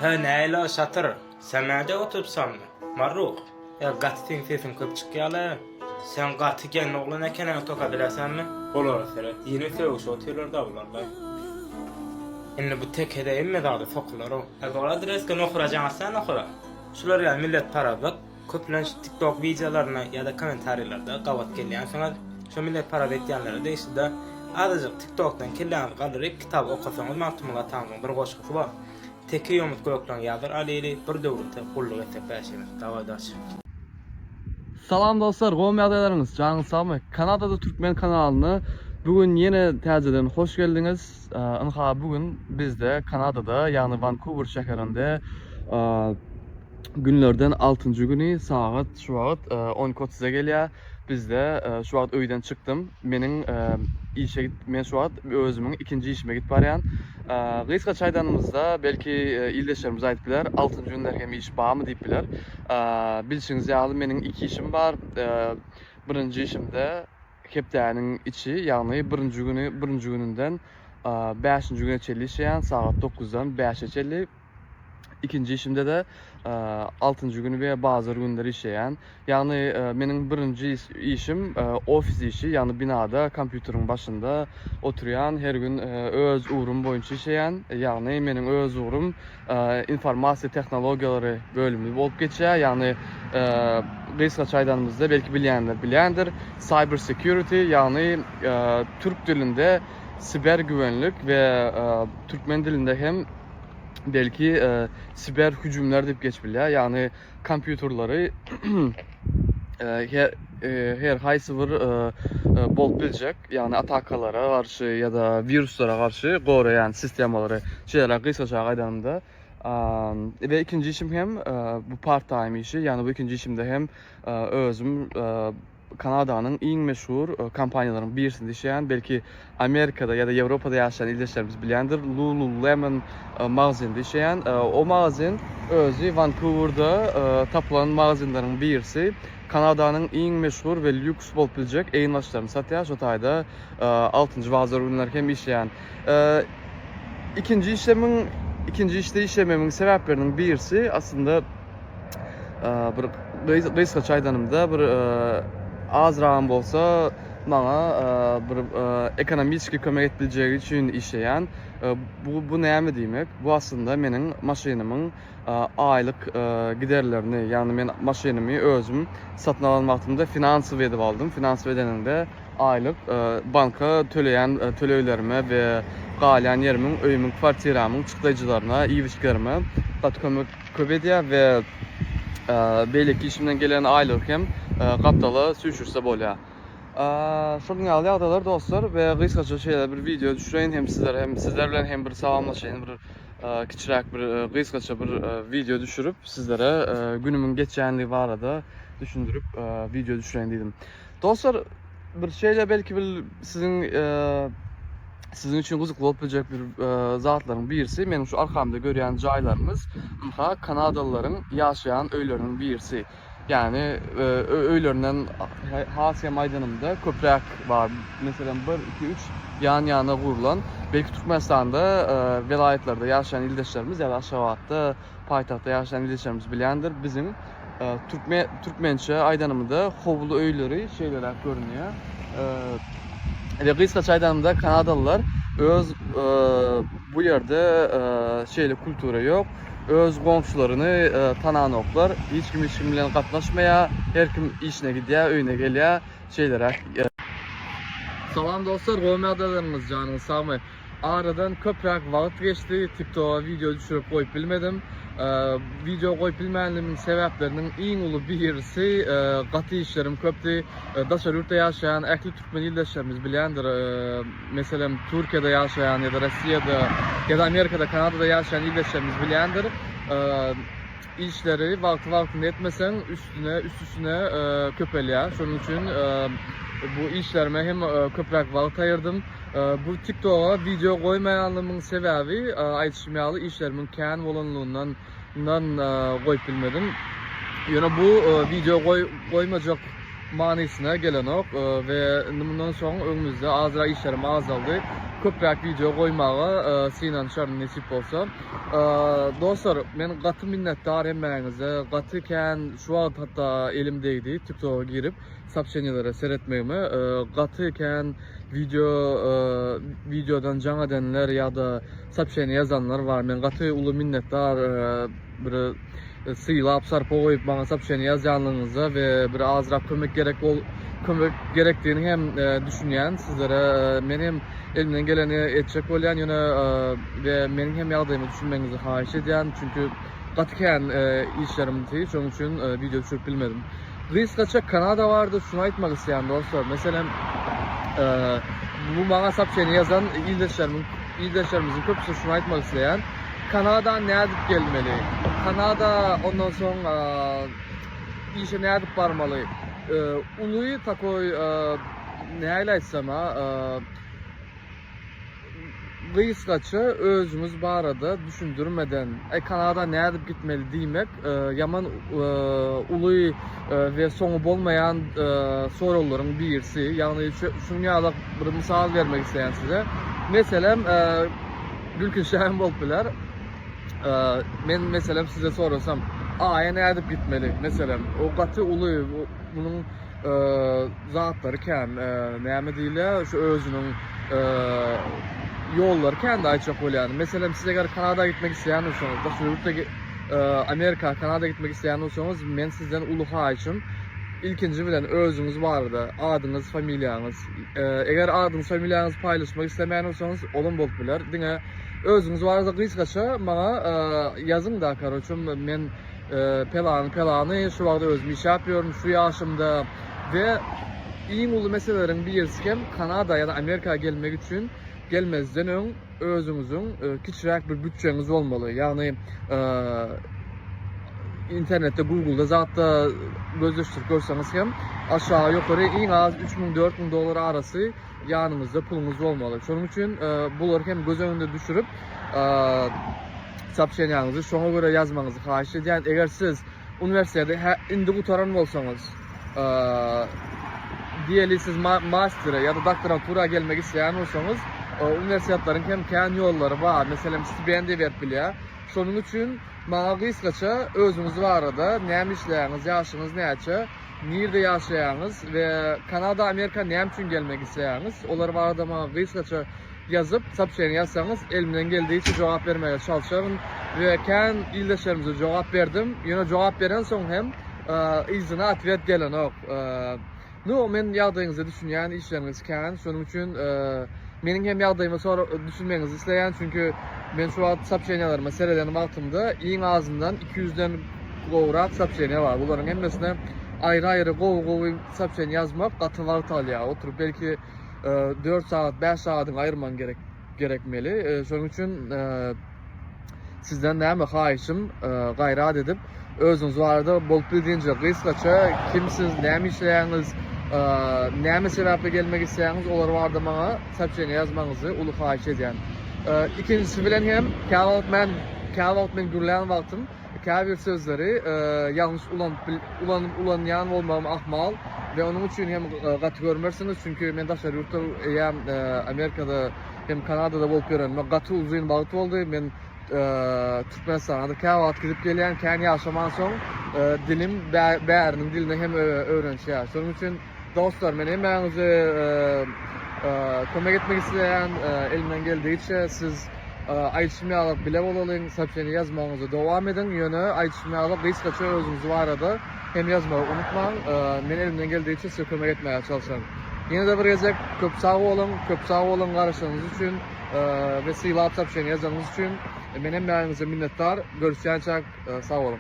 Ha näle şatır. Semede oturpsam mı? Marruq. Ya gatyň sesin köp çykýaly. Sen gaty gen oglan ekenen toka bilesenmi? Bolar sere. Ýene söwüş otelerde bularlar. Indi bu tek hedeyim mi dağda sokular o? Eğer adresken okuracaksın okura. Şular ya millet para bak. Köplen TikTok videolarına ya da komentarlarda qavat gelýän sonra şu millet para betýänlere değişdi de azıcık TikTok'tan kelläň galyryp kitap okasaňyz maktumuga taňyň bir goşgusy bar. Teki yomut göklen ýazyr aleli bir döwrüte gulluk etip bäşeler. Dawadaş. Salam dostlar, gowum ýagdaýlaryňyz janyňyz sagmy. Kanadada Türkmen kanalyny bugün ýene täzeden hoş geldiňiz. Inha bugün bizde Kanadada, ýagny Vancouver şäherinde günlerden 6-njy güni saat şu wagt 10:30-a gelýär. Bizde şu wagt öýden çykdym. Men şu wagt özümiň ikinji işime gidip barýan. Gysga çaydanymyzda belki ildeşlerimiz aýdyp biler, 6-njy günlerge iş barmy diýip biler. Bilşiňiz ýaly meniň 2 işim bar. Birinji işimde hepdäniň içi, ýagny birinji gününden 5-nji güne çelli işeýän, saat 9-dan 5-e çelli. İkinci işimde de 6-njy günü we bazar günleri işeýän. Ýagny meniň birinji işim ofis işi, ýagny binada kompýuteriň başynda oturýan, her gün öz uğrum boýunça işeýän. Ýagny meniň öz uğrum informasiýa tehnologiýalary bölümi bolup geçýär. Ýagny gysga çaydanymyzda belki bilýändir. Cyber security, ýagny türk dilinde siber güvenlik we türkmen dilinde hem belki siber hücumlar dip geçbilýär. Ýagny kompýuterlary her haýsy bir bolup biljek. Ýagny atakalara garşy ýa-da viruslara garşy goraýan sistemleri şeýle gysgaça gaýdanymda. Ve ikinji işim hem bu part time işi. Ýagny bu ikinji işimde hem özüm Kanadanyň iň meşhur kompaniýalarynyň birisinde işeýän, belki Amerikada ya da Ýewropada ýaşaýan ildeşlerimiz bilýändir. Lululemon magazynda işeýän. O magazyn özü Vancouverda tapylan magazinlaryň birisi. Kanadanyň iň meşhur we lüks bolup biljek eýinbaşlaryny satýar. Şo taýda 6-njy bazar günleri hem işeýän. İkinji işte işlememiň sebäpleriniň birisi aslında bir gysga çaydanymda bir az rağım bolsa bana bir ekonomik kömek etbileceği için işleyen bu näme diýmek? Bu aslında meniň maşynymyň aylyk giderlerini, yani men maşynymı özüm satyn almakdymda finansı edip aldım. Finansı edeninde aylyk banka töleýän töleýlerime we galýan ýerimin, öýümün, kwartiramyň çykdyjylaryna, iýişlerime köp edýär we belki işimden gelen aylyk hem kaptala süşürse bolýar. Şol ýaly ýagdaýlar dostlar we gysgaça şeýle bir video düşüreýin hem sizler bilen hem bir salamlaşaýyn, bir kiçiräk bir gysgaça bir video düşürüp sizlere günümün geçýänligi barada düşündürüp video düşüreýin diýdim. Dostlar, bir şeýle belki bir sizin için gızık bolup biljek bir zatlaryň birisi, meňim şu arkamda görýän jaýlarymyz Kanadalıların ýaşaýan öýleriniň birisi. Yani öýlerinden Hasiýa maýdanynda köpräk bar. Meselem 1, 2, 3 ýan-ýana gurulan. Belki Türkmenistanda welaýetlarda ýaşaýan ildeşlerimiz ýa-da aşagaatda, paýtagtda ýaşaýan ildeşlerimiz bilýändir. Bizim türkmençe aýdanymda howlu öýleri şeýleräk görünýär. Ve gysga çaydanymda Kanadalılar öz bu ýerde şeýle kultura ýok. Öz goňşularyny tananoklar. Hiç kim işin bilen gatnaşmaýar. Her kim işine gidýär, öýüne gelýär. Şeýleräk. Salam dostlar, gowum ýagdaýlaryňyz janyňyz sagmy. Aradan köpräk wagt geçdi. TikTok'a video düşürüp goýup bilmedim. Video goýup bilmänlimiň sebäpleriniň iň uly birisi gaty işlerim köpdi. Daşar ýurtda ýaşaýan ähli türkmen ildeşlerimiz bilýändir. Meselem Türkiýede ýaşaýan ýa-da Rossiýada ýa-da Amerikada, Kanadada ýaşaýan ildeşlerimiz bilýändir. İşleri wagtynda etmesen üstüne köpelýär. Şonuň üçin bu işlerime hem köpräk wagt aýyrdym. Bu TikTok'a video goýmaýanlygynyň sebäbi aýdyşmaly işlerimin kän bolanlygyndan goýup bilmedim. Ýöne bu video goýmajak manysyna gelenok we bundan soň öňümizde azra işlerim azaldy. köprak video koymağı Sinan şarın nasip olsa. Dostlar, men gatı minnettar hemmeňize. Gatyken şu wagt hatta elimdeydi. TikTok'a girip sapşenilere seyretmegime. Gatyken videodan jaňa denler ýa-da sapşeni yazanlar var. Men gaty uly minnettar bir syýlap sarpa goýup maňa sapşeni ýazýanlygyňyza we bir azrak kömek gerekdiğini hem düşünýän sizlere menim elimden geleni etjek bolýan ýöne ve menin hem ýagdaýymy düşünmeňizi haýyş edýän çünkü gatyken işlerimdi şonuň üçin video düşürüp bilmedim. Gysgaça Kanada vardı, şunu aýtmak isleýän dostlar. Meselem bu maňa sapşeni ýazan ildeşlerimizin köpüsi şunu aýtmak isleýän. Kanada nädip gelmeli? Kanada ondan soň işe nädip barmaly? Uluy takoy näle aýtsam gysgaça özümüz barada düşündürmeden Kanada nädip gitmeli diýmek ýaman uluy we soňu bolmaýan sorallaryň birisi. Ýagny şuňa bir misal bermek isleýän size. Meselem Gülkin şähem bolup biler. Men meselem size sorasam, aýa nädip gitmeli? Meselem o gaty uluy bunun zatlary käm näme diýler şu özüniň ýollary kendi aýtjak bolýan. Meselem siz eger Kanada gitmek isleýän bolsaňyz, da şu Amerika, Kanada gitmek isleýän bolsaňyz, men sizden uly haýyşym. İlkinci bilen özüňiz barda, adyňyz, familiýaňyz. Eger adyňyz, familiýaňyz paýlaşmak islemeýän bolsaňyz, olum bolup biler. Diňe özüňiz barda gysgaça maňa ýazyň da karoçum men pelany şu wagda özüm iş ýapýarym şu ýaşymda we iň uly meseleleriň birisi hem Kanada ýa-da Amerika gelmek üçin gelmezden öň özüňiziň kiçiräk bir bütçeňiz bolmaly. Ýagny internette, Google'da zatda gözleştirip görseňiz hem aşağı ýokary iň az $3000–4000 arasy ýanyňyzda puluňuz bolmaly. Şonuň üçin bular hem göz öňünde düşürüp sapşenýaňyzy şoňa göre ýazmaňyzy haýyş edýän. Eger siz uniwersitede indi gutaran bolsaňyz, diýeli siz master'a ýa-da doktoratura gelmek isleýän bolsaňyz, uniwersitetlaryň hem kän ýollary bar. Meselem stipendiýa berip bilýär. Şonuň üçin maňa gysgaça özüňiz barada näme işleýäňiz, ýaşyňyz näçe, nirde ýaşaýaňyz we Kanada, Amerika näme üçin gelmek isleýäňiz, olar barada maňa gysgaça yazıp sapşeni yazsanız elimden geldiğince cevap vermeye çalışarım ve kän ildeşlerimize cevap verdim. Ýöne cevap beren soň hem izine atwet gelen ok. No men ýagdaýyňyzda düşünýän işleriniz kän, şonuň üçin meniň hem ýagdaýymy sonra düşünmeňizi isleýän çünkü men şu wagt sapşenýalaryma sereden wagtymda iň azyndan 200'den gowrak sapşenýa bar. Bularyň hemmesine aýry-aýry gowy sapşen ýazmak gaty wagt alýar. Oturup belki 4 saat, 5 saatyň aýyrman gerekmeli. Şonuň üçin sizden näme haýyşym gaýrat edip özüňiz barada bolup bildiğince gysgaça kimsiz, näme işleýäňiz, näme sebäple gelmek isleýäňiz olar barada maňa sapşeni ýazmaňyzy uly haýyş edýän. İkincisi bilen hem käwagt men gürlän wagtym käbir sözleri ýalňyş ulanýan bolmam ahmal ve onun üçin hem gaty görmersiniz çünkü men daşar ýurtda hem Amerikada hem Kanadada bolup görän gaty uzun wagt boldy. Men Türkmenistan'a käwagt gidip gelýän kän ýaşaman soň dilim bäriniň dilini hem öwrenýär. Şonuň üçin dostlar men hemmeňize kömek etmek isleýän elimden geldiğince siz aýtışmy alyp bile bolalyň, sapşeni ýazmaňyzy dowam edin. Ýöne aýtışmy alyp gysgaça özüňiz barada hem ýazmagy unutmaň. Men elimden geldiğince size kömek etmeye çalışarım. Ýene-de bir gezek köp sag bolun garaşyňyz üçin we syýlap sapşeni ýazanyňyz üçin men hemmeňize minnettar. Görüşýänçä sag bolun.